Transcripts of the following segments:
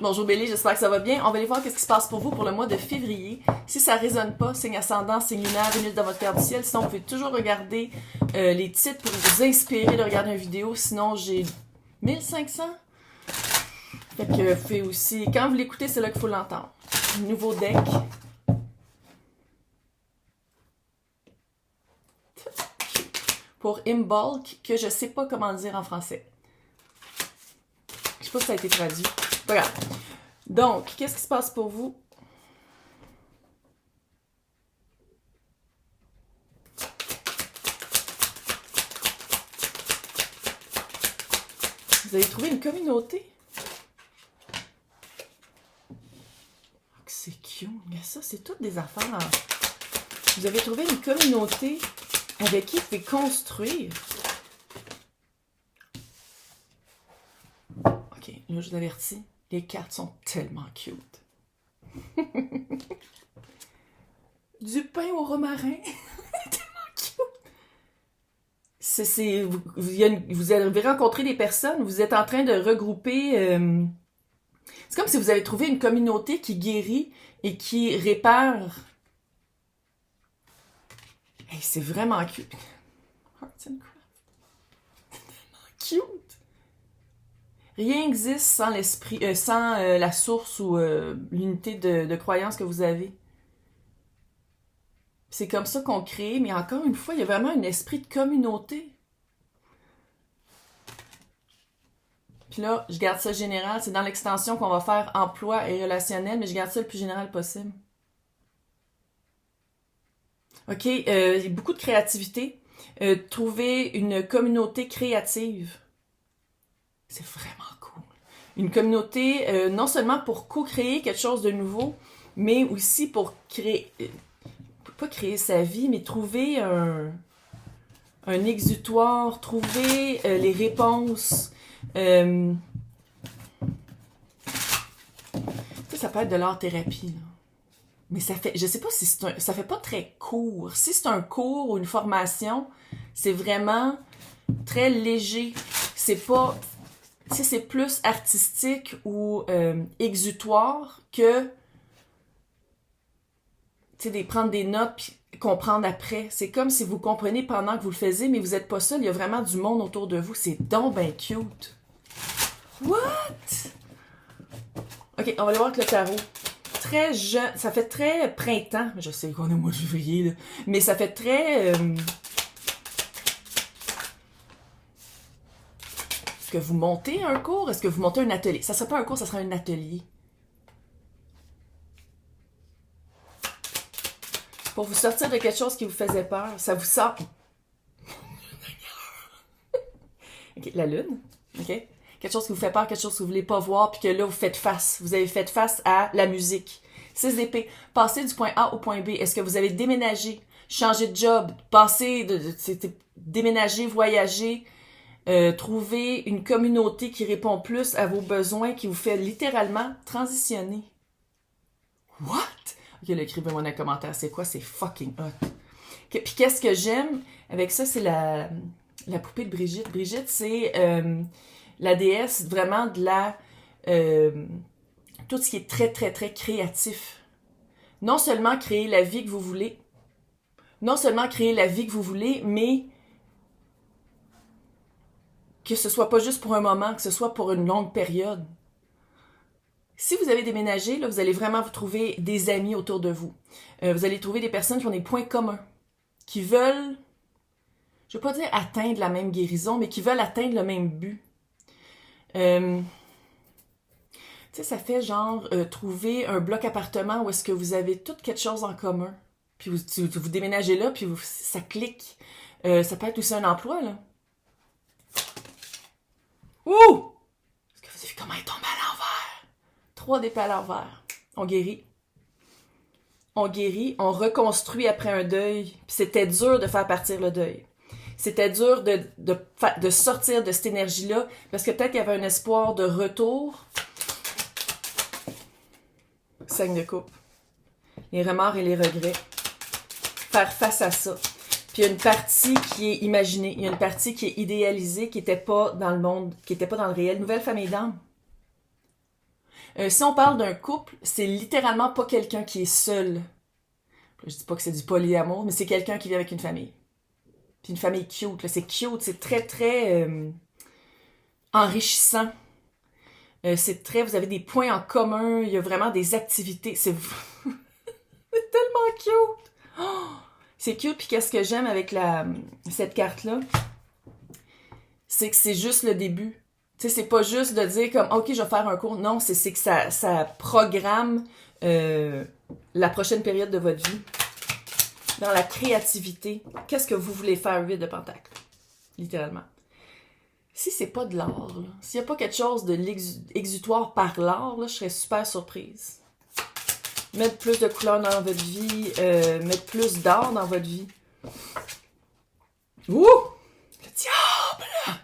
Bonjour Bélie, j'espère que ça va bien. On va aller voir ce qui se passe pour vous pour le mois de février. Si ça résonne pas, signe ascendant, signe lunaire, Vénus dans votre carte du ciel. Sinon, vous pouvez toujours regarder les titres pour vous inspirer de regarder une vidéo. Sinon, j'ai 1500. Fait que vous pouvez aussi, quand vous l'écoutez, c'est là qu'il faut l'entendre. Nouveau deck. Pour Imbolc, que je sais pas comment le dire en français. Je sais pas si ça a été traduit. Pas grave. Donc, qu'est-ce qui se passe pour vous? Vous avez trouvé une communauté? Oh, c'est cute. Mais ça, c'est toutes des affaires. Vous avez trouvé une communauté avec qui vous pouvez construire. Ok, là, je vous avertis. Les cartes sont tellement cute. Du pain au romarin. Tellement cute. Vous avez rencontré des personnes, vous êtes en train de regrouper. C'est comme si vous avez trouvé une communauté qui guérit et qui répare. Hey, c'est vraiment cute. Arts and Crafts. Tellement cute. Rien n'existe sans l'esprit, sans la source ou l'unité de croyance que vous avez. C'est comme ça qu'on crée, mais encore une fois, il y a vraiment un esprit de communauté. Puis là, je garde ça général. C'est dans l'extension qu'on va faire emploi et relationnel, mais je garde ça le plus général possible. OK, il y a beaucoup de créativité. Trouver une communauté créative. C'est vraiment cool. Une communauté, non seulement pour co-créer quelque chose de nouveau, mais aussi pour créer, pas créer sa vie, mais trouver un exutoire, trouver les réponses. Ça peut être de l'art-thérapie, là. Mais ça fait, je sais pas si ça fait pas très court. Si c'est un cours ou une formation, c'est vraiment très léger. C'est pas, tu sais, c'est plus artistique ou exutoire que, tu sais, prendre des notes puis comprendre après. C'est comme si vous comprenez pendant que vous le faisiez, mais vous êtes pas seul. Il y a vraiment du monde autour de vous. C'est donc ben cute. What? Ok, on va aller voir avec le tarot. Très jeune, ça fait très printemps. Je sais qu'on est au mois de février, là. Mais ça fait très... Est-ce que vous montez un cours? Est-ce que vous montez un atelier? Ça serait pas un cours, ça serait un atelier. Pour vous sortir de quelque chose qui vous faisait peur. Ça vous sort... Ok, la lune. Ok? Quelque chose qui vous fait peur, quelque chose que vous voulez pas voir, puis que là, vous faites face. Vous avez fait face à la musique. 6 d'épée. Passer du point A au point B. Est-ce que vous avez déménagé, changé de job, déménager, voyager, trouver une communauté qui répond plus à vos besoins, qui vous fait littéralement transitionner? What? Ok, là, écrivez-moi dans les commentaires. C'est quoi? C'est fucking hot. Okay, puis qu'est-ce que j'aime avec ça? C'est la poupée de Brigitte. Brigitte, c'est... la déesse vraiment de la... tout ce qui est très, très, très créatif. Non seulement créer la vie que vous voulez, mais que ce soit pas juste pour un moment, que ce soit pour une longue période. Si vous avez déménagé, là, vous allez vraiment vous trouver des amis autour de vous. Vous allez trouver des personnes qui ont des points communs, qui veulent, je ne veux pas dire atteindre la même guérison, mais qui veulent atteindre le même but. Tu sais, ça fait genre trouver un bloc appartement où est-ce que vous avez tout quelque chose en commun. Puis vous déménagez là, puis ça clique. Ça peut être aussi un emploi, là. Ouh! Est-ce que vous avez vu comment il tombe à l'envers? 3 d'épée à l'envers. On guérit. On guérit, on reconstruit après un deuil. Puis c'était dur de faire partir le deuil. C'était dur de sortir de cette énergie-là, parce que peut-être qu'il y avait un espoir de retour. 5 de coupe. Les remords et les regrets. Faire face à ça. Puis il y a une partie qui est imaginée, il y a une partie qui est idéalisée, qui n'était pas dans le monde, qui n'était pas dans le réel. Nouvelle famille d'âme. Si on parle d'un couple, c'est littéralement pas quelqu'un qui est seul. Je dis pas que c'est du polyamour, mais c'est quelqu'un qui vit avec une famille. Puis une famille cute, là. C'est cute, c'est très, très enrichissant. C'est très, vous avez des points en commun, il y a vraiment des activités. C'est c'est tellement cute! Oh! C'est cute, puis qu'est-ce que j'aime avec cette carte-là? C'est que c'est juste le début. Tu sais, c'est pas juste de dire comme, OK, je vais faire un cours. Non, c'est que ça programme la prochaine période de votre vie. Dans la créativité. Qu'est-ce que vous voulez faire, 8 de Pentacle? Littéralement. Si c'est pas de l'art, s'il n'y a pas quelque chose de l'exutoire par l'art, je serais super surprise. Mettre plus de couleurs dans votre vie, mettre plus d'art dans votre vie. Ouh! Le diable!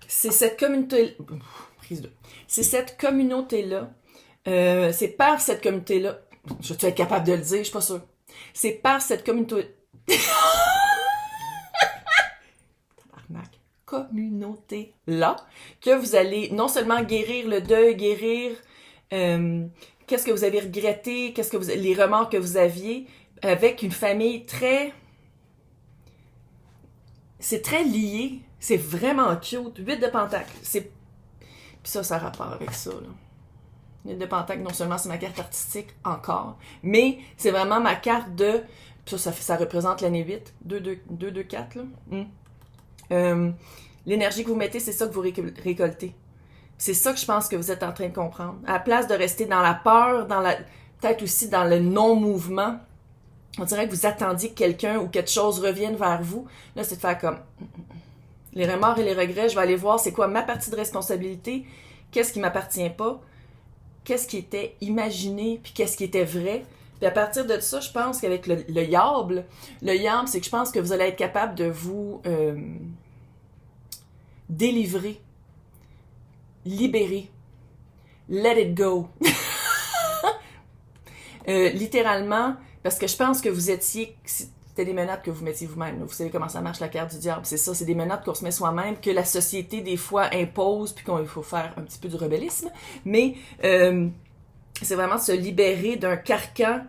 C'est cette communauté... Prise 2. C'est cette communauté-là. C'est par cette communauté-là. Je vais être capable de le dire, je suis pas sûre. C'est par cette communauté-là que vous allez non seulement guérir le deuil, guérir qu'est-ce que vous avez regretté, les remords que vous aviez, avec une famille très... C'est très lié. C'est vraiment cute. 8 de Pentacle. Puis ça a rapport avec ça, là. 8 de Pentacle, non seulement c'est ma carte artistique, encore, mais c'est vraiment ma carte de... Puis ça représente l'année 8. 2, 4, là. L'énergie que vous mettez, c'est ça que vous récoltez. C'est ça que je pense que vous êtes en train de comprendre. À la place de rester dans la peur, peut-être aussi dans le non-mouvement, on dirait que vous attendiez que quelqu'un ou quelque chose revienne vers vous. Là, c'est de faire comme... Les remords et les regrets, je vais aller voir c'est quoi ma partie de responsabilité, qu'est-ce qui m'appartient pas, qu'est-ce qui était imaginé, puis qu'est-ce qui était vrai. Puis à partir de ça, je pense qu'avec le yable, c'est que je pense que vous allez être capable de vous délivrer, libérer, let it go. Littéralement, parce que je pense que vous étiez... C'était des menottes que vous mettiez vous-même. Vous savez comment ça marche, la carte du diable. C'est ça, c'est des menottes qu'on se met soi-même, que la société, des fois, impose, puis qu'il faut faire un petit peu du rebellisme. Mais c'est vraiment se libérer d'un carcan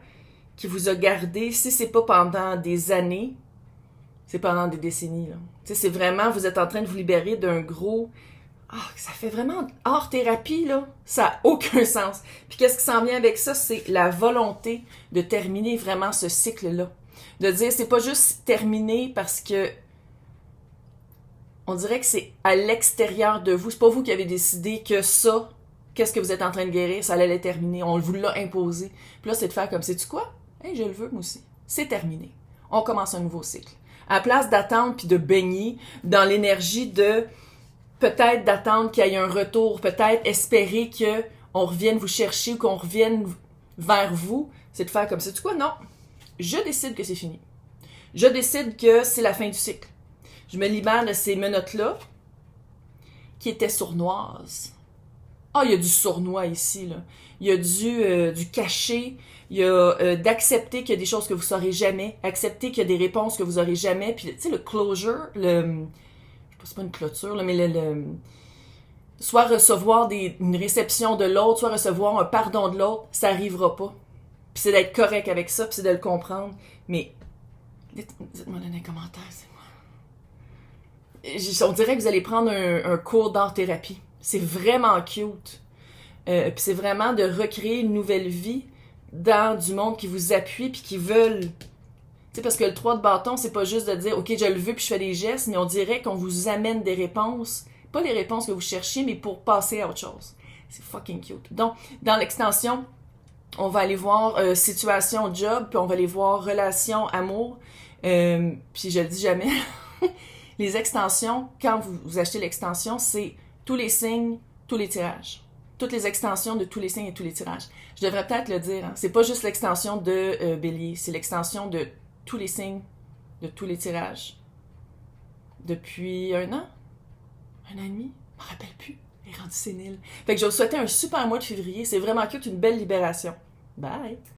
qui vous a gardé. Si c'est pas pendant des années, c'est pendant des décennies. Là. C'est vraiment, vous êtes en train de vous libérer d'un gros... ça fait vraiment hors thérapie, là. Ça n'a aucun sens. Puis qu'est-ce qui s'en vient avec ça? C'est la volonté de terminer vraiment ce cycle-là. De dire, c'est pas juste terminé parce que on dirait que c'est à l'extérieur de vous. C'est pas vous qui avez décidé que ça, qu'est-ce que vous êtes en train de guérir, ça allait terminer. On vous l'a imposé. Puis là, c'est de faire comme, sais-tu quoi? Hey, je le veux, moi aussi. C'est terminé. On commence un nouveau cycle. À la place d'attendre puis de baigner dans l'énergie de peut-être d'attendre qu'il y ait un retour, peut-être espérer qu'on revienne vous chercher ou qu'on revienne vers vous, c'est de faire comme, sais-tu quoi? Non. Je décide que c'est fini. Je décide que c'est la fin du cycle. Je me libère de ces menottes-là qui étaient sournoises. Il y a du sournois ici, là. Il y a du caché. Il y a d'accepter qu'il y a des choses que vous saurez jamais. Accepter qu'il y a des réponses que vous aurez jamais. Puis, tu sais, le closure, je sais pas, c'est pas une clôture, là, mais soit recevoir une réception de l'autre, soit recevoir un pardon de l'autre, ça arrivera pas. Puis c'est d'être correct avec ça, puis c'est de le comprendre. Mais, dites-moi dans les commentaires, c'est moi. On dirait que vous allez prendre un cours d'art-thérapie. C'est vraiment cute. Puis c'est vraiment de recréer une nouvelle vie dans du monde qui vous appuie puis qui veulent... Tu sais, parce que le 3 de bâton, c'est pas juste de dire « Ok, je le veux puis je fais des gestes », mais on dirait qu'on vous amène des réponses. Pas les réponses que vous cherchiez, mais pour passer à autre chose. C'est fucking cute. Donc, dans l'extension... On va aller voir situation job, puis on va aller voir relation amour. Puis je le dis jamais. Les extensions, quand vous achetez l'extension, c'est tous les signes, tous les tirages. Toutes les extensions de tous les signes et tous les tirages. Je devrais peut-être le dire. Hein. C'est pas juste l'extension de Bélier, c'est l'extension de tous les signes, de tous les tirages. Depuis 1 an? 1 an et demi? Je me rappelle plus. Elle est rendue sénile. Fait que je vais vous souhaiter un super mois de février. C'est vraiment cute, une belle libération. Bye!